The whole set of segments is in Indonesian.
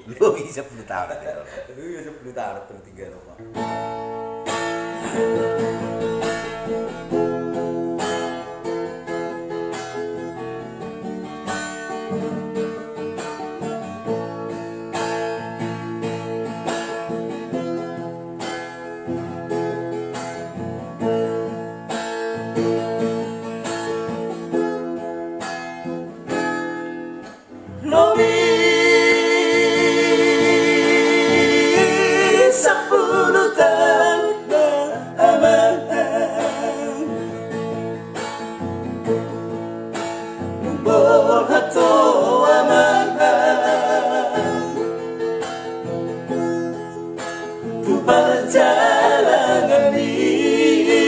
Lu 10 tahun itu. Iya 10 tahun bertiga rumah. Lebih 10 tahun berhatu tu perjalanan ini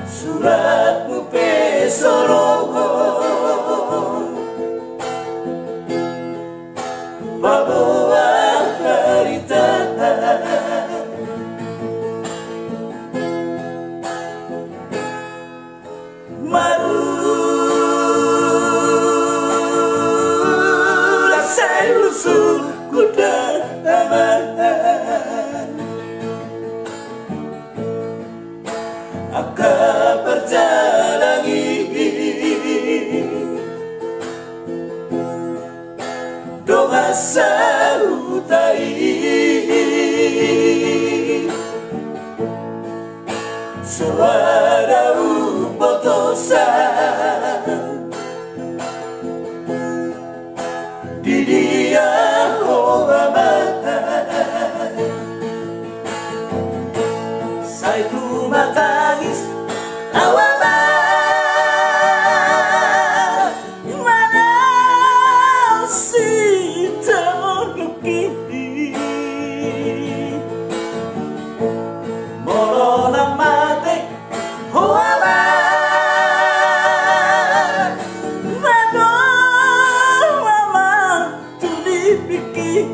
suratmu pesorogo bawa cerita marulah saya usul kuda akan berjalan doa sahutai suara botosa di dia saya tu matangis awal mana si terluki morona mate hoala mano mama tu dipikir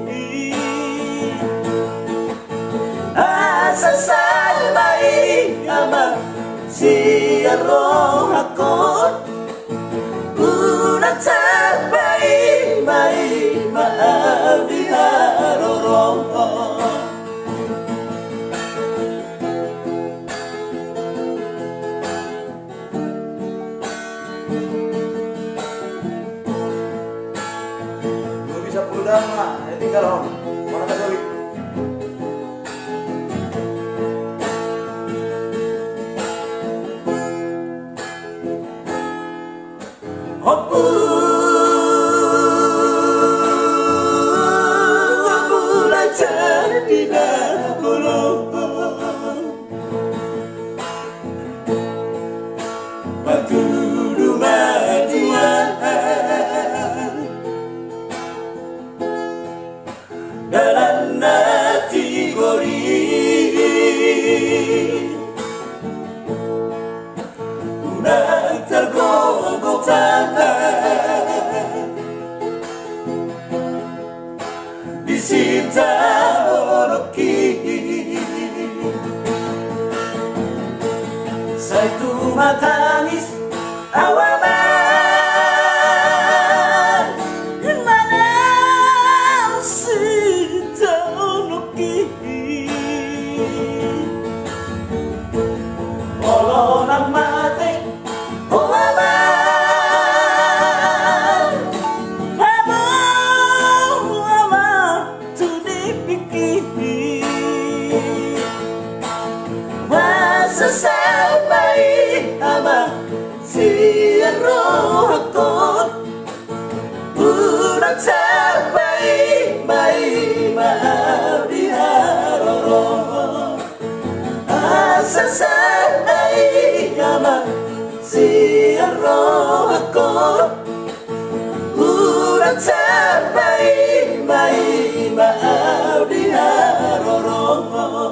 asa saya baik ama si roh aku udah terbaik baik maaf dia roh Lu bisa pulang mah, ya tinggal om. Mana Katolik? aku belajar di dahulu waktu rumah tua dalam hati udah tergogok disinta oloki saya tu matangis awaman mana si oloki olona mate sampai ama si roh aku udah sampai baik maaf dia roh asa sampai ama si roh aku udah sampai baik maaf dia roh